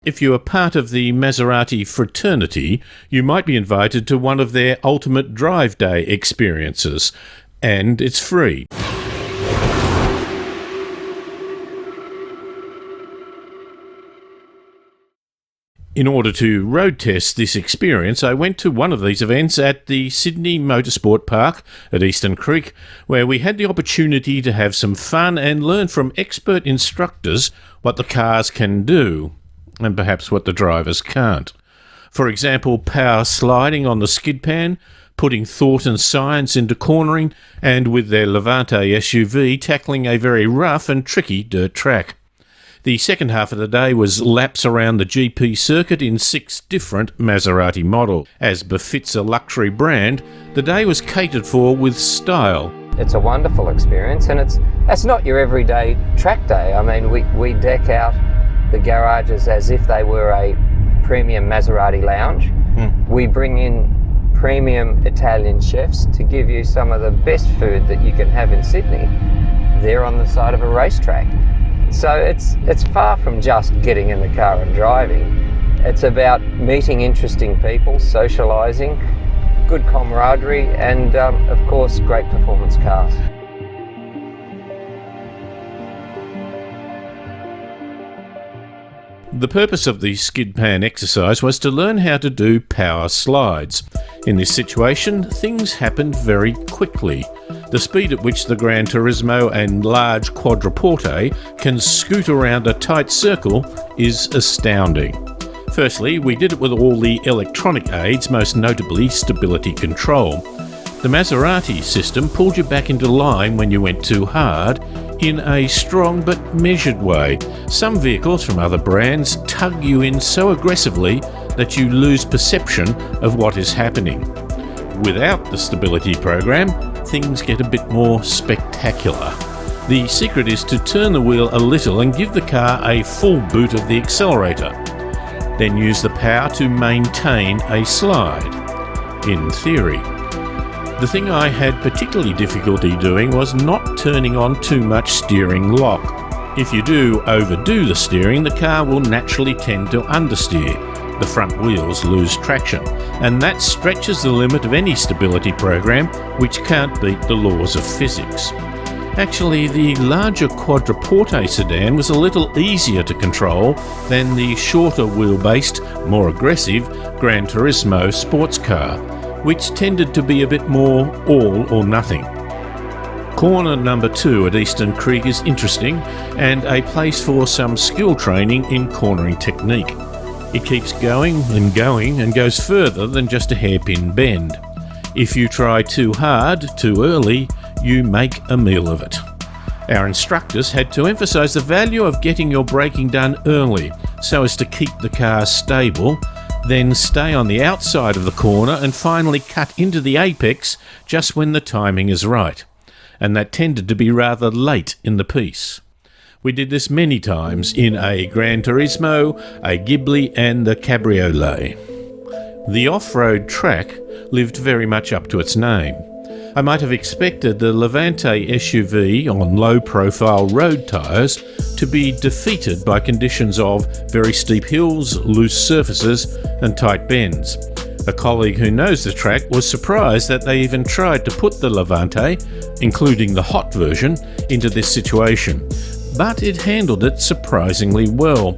If you are part of the Maserati fraternity, you might be invited to one of their ultimate drive day experiences, and it's free. In order to road test this experience, I went to one of these events at the Sydney Motorsport Park at Eastern Creek, where we had the opportunity to have some fun and learn from expert instructors what the cars can do, and perhaps what the drivers can't. For example, power sliding on the skid pan, putting thought and science into cornering, and with their Levante SUV tackling a very rough and tricky dirt track. The second half of the day was laps around the GP circuit in 6 different Maserati models. As befits a luxury brand, the day was catered for with style. It's a wonderful experience, and it's not your everyday track day. I mean, we deck out the garages as if they were a premium Maserati lounge. We bring in premium Italian chefs to give you some of the best food that you can have in Sydney. They're on the side of a racetrack. So it's far from just getting in the car and driving. It's about meeting interesting people, socialising, good camaraderie, and of course great performance cars. The purpose of the skid pan exercise was to learn how to do power slides. In this situation, things happened very quickly. The speed at which the Gran Turismo and large quadruporte can scoot around a tight circle is astounding. Firstly, we did it with all the electronic aids, most notably stability control. The Maserati system pulled you back into line when you went too hard, in a strong but measured way. Some vehicles from other brands tug you in so aggressively that you lose perception of what is happening. Without the stability program, things get a bit more spectacular. The secret is to turn the wheel a little and give the car a full boot of the accelerator. Then use the power to maintain a slide. In theory. The thing I had particularly difficulty doing was not turning on too much steering lock. If you do overdo the steering, the car will naturally tend to understeer. The front wheels lose traction, and that stretches the limit of any stability program, which can't beat the laws of physics. Actually, the larger quadruporte sedan was a little easier to control than the shorter wheel-based, more aggressive Gran Turismo sports car, which tended to be a bit more all or nothing. Corner number 2 at Eastern Creek is interesting and a place for some skill training in cornering technique. It keeps going and goes further than just a hairpin bend. If you try too hard, too early, you make a meal of it. Our instructors had to emphasise the value of getting your braking done early so as to keep the car stable, then stay on the outside of the corner and finally cut into the apex just when the timing is right. And that tended to be rather late in the piece. We did this many times in a Gran Turismo, a Ghibli and the Cabriolet. The off-road track lived very much up to its name. I might have expected the Levante SUV on low-profile road tyres to be defeated by conditions of very steep hills, loose surfaces and tight bends. A colleague who knows the track was surprised that they even tried to put the Levante, including the hot version, into this situation. But it handled it surprisingly well.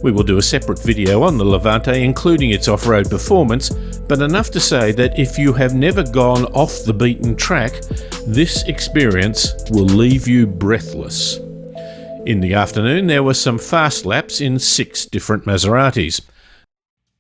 We will do a separate video on the Levante, including its off-road performance, but enough to say that if you have never gone off the beaten track, this experience will leave you breathless. In the afternoon, there were some fast laps in 6 different Maseratis.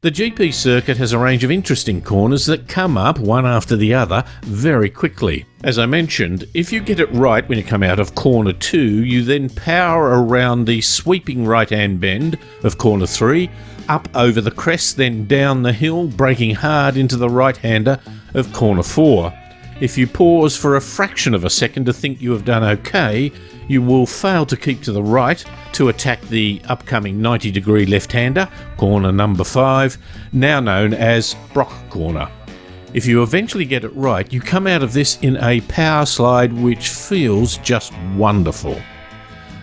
The GP circuit has a range of interesting corners that come up one after the other very quickly. As I mentioned, if you get it right when you come out of corner 2, you then power around the sweeping right-hand bend of corner 3, up over the crest, then down the hill, braking hard into the right-hander of corner 4. If you pause for a fraction of a second to think you have done okay, you will fail to keep to the right to attack the upcoming 90-degree left-hander, corner number 5, now known as Brock Corner. If you eventually get it right, you come out of this in a power slide which feels just wonderful.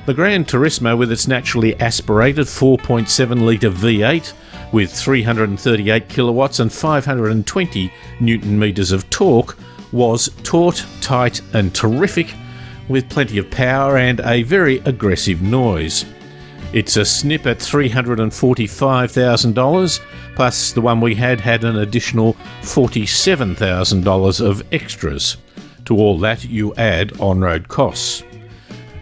The Gran Turismo, with its naturally aspirated 4.7 litre V8 with 338 kilowatts and 520 newton metres of torque, was taut, tight and terrific, with plenty of power and a very aggressive noise. It's a snip at $345,000, plus the one we had an additional $47,000 of extras. To all that you add on-road costs.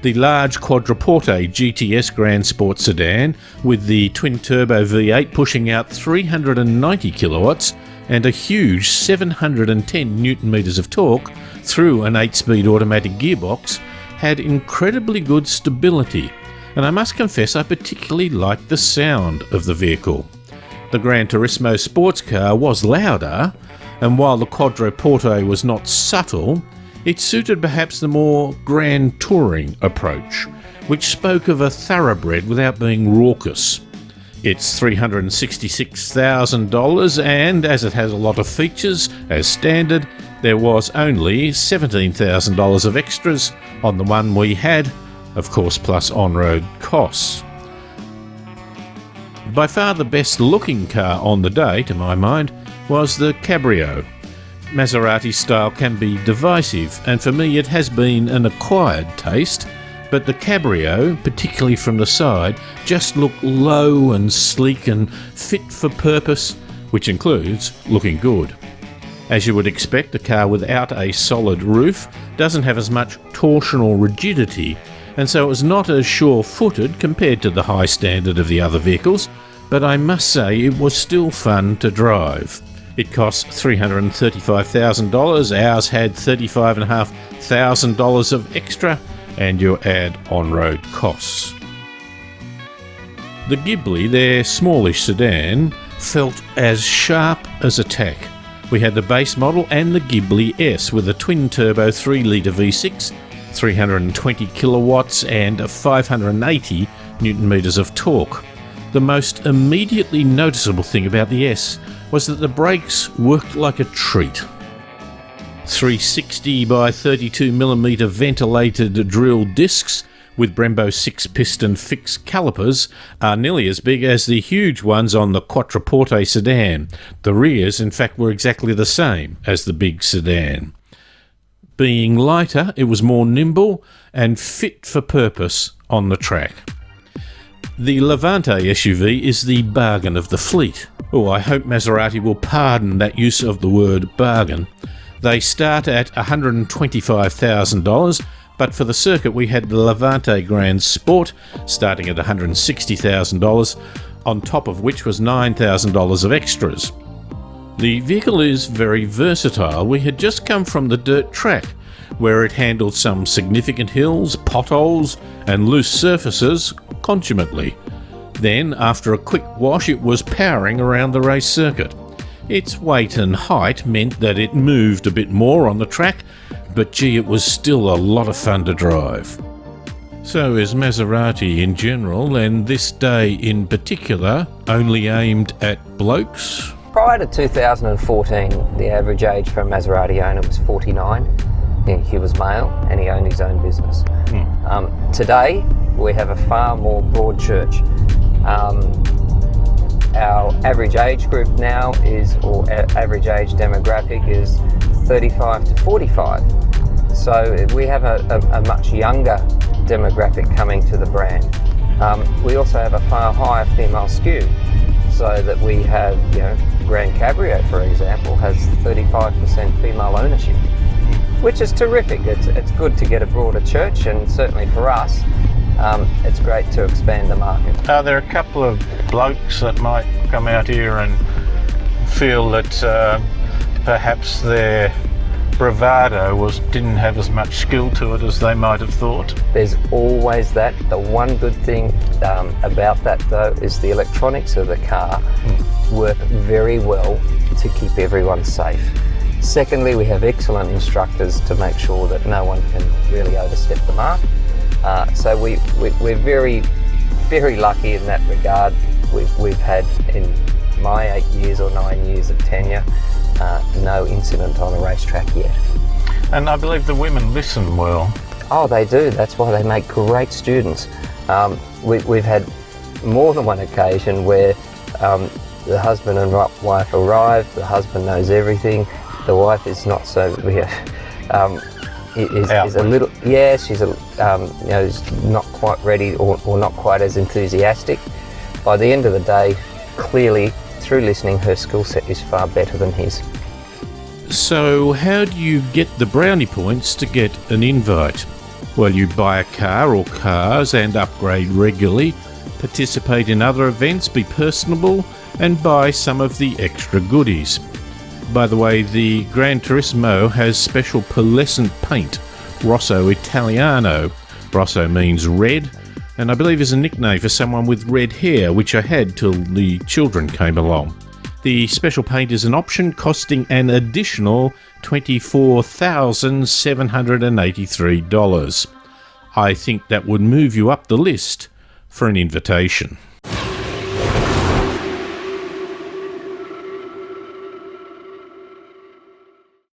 The large Quattroporte GTS Grand Sport sedan with the twin-turbo V8 pushing out 390 kilowatts and a huge 710 newton metres of torque through an 8-speed automatic gearbox had incredibly good stability, and I must confess I particularly liked the sound of the vehicle. The Gran Turismo sports car was louder, and while the Quattroporte was not subtle, it suited perhaps the more grand touring approach, which spoke of a thoroughbred without being raucous. It's $366,000, and as it has a lot of features, as standard, there was only $17,000 of extras on the one we had, of course plus on-road costs. By far the best looking car on the day, to my mind, was the Cabrio. Maserati style can be divisive, and for me it has been an acquired taste, but the Cabrio, particularly from the side, just looked low and sleek and fit for purpose, which includes looking good. As you would expect, a car without a solid roof doesn't have as much torsional rigidity, and so it was not as sure-footed compared to the high standard of the other vehicles, but I must say it was still fun to drive. It cost $335,000, ours had $35,500 of extra, and you add on-road costs. The Ghibli, their smallish sedan, felt as sharp as a tack. We had the base model and the Ghibli S with a twin-turbo 3-litre V6, 320 kilowatts and 580 newton metres of torque. The most immediately noticeable thing about the S was that the brakes worked like a treat. 360 by 32mm ventilated drill discs with Brembo 6-piston fixed calipers are nearly as big as the huge ones on the Quattroporte sedan. The rears, in fact, were exactly the same as the big sedan. Being lighter, it was more nimble and fit for purpose on the track. The Levante SUV is the bargain of the fleet. Oh, I hope Maserati will pardon that use of the word bargain. They start at $125,000, but for the circuit we had the Levante Grand Sport starting at $160,000, on top of which was $9,000 of extras. The vehicle is very versatile. We had just come from the dirt track, where it handled some significant hills, potholes and loose surfaces consummately. Then, after a quick wash, it was powering around the race circuit. Its weight and height meant that it moved a bit more on the track, but gee, it was still a lot of fun to drive. So is Maserati in general, and this day in particular, only aimed at blokes? Prior to 2014, the average age for a Maserati owner was 49. He was male and he owned his own business. Today, we have a far more broad church. Our average age group now is, or average age demographic is 35 to 45. So we have a much younger demographic coming to the brand. We also have a far higher female skew, so that we have, Grand Cabrio, for example, has 35% female ownership, which is terrific. It's good to get a broader church, and certainly for us, it's great to expand the market. Are there a couple of blokes that might come out here and feel that perhaps their bravado didn't have as much skill to it as they might have thought? There's always that. The one good thing about that, though, is the electronics of the car work very well to keep everyone safe. Secondly, we have excellent instructors to make sure that no one can really overstep the mark. So we're very, very lucky in that regard. We've had, in my 8 years or 9 years of tenure, no incident on a racetrack yet. And I believe the women listen well. Oh, they do. That's why they make great students. We've had more than one occasion where the husband and wife arrive, the husband knows everything, the wife is not so, is a little, she's not quite ready or not quite as enthusiastic. By the end of the day, clearly, through listening, her skill set is far better than his. So how do you get the brownie points to get an invite? Well, you buy a car or cars and upgrade regularly, participate in other events, be personable, and buy some of the extra goodies. By the way, the Gran Turismo has special pearlescent paint, Rosso Italiano. Rosso means red, and I believe is a nickname for someone with red hair, which I had till the children came along. The special paint is an option costing an additional $24,783. I think that would move you up the list for an invitation.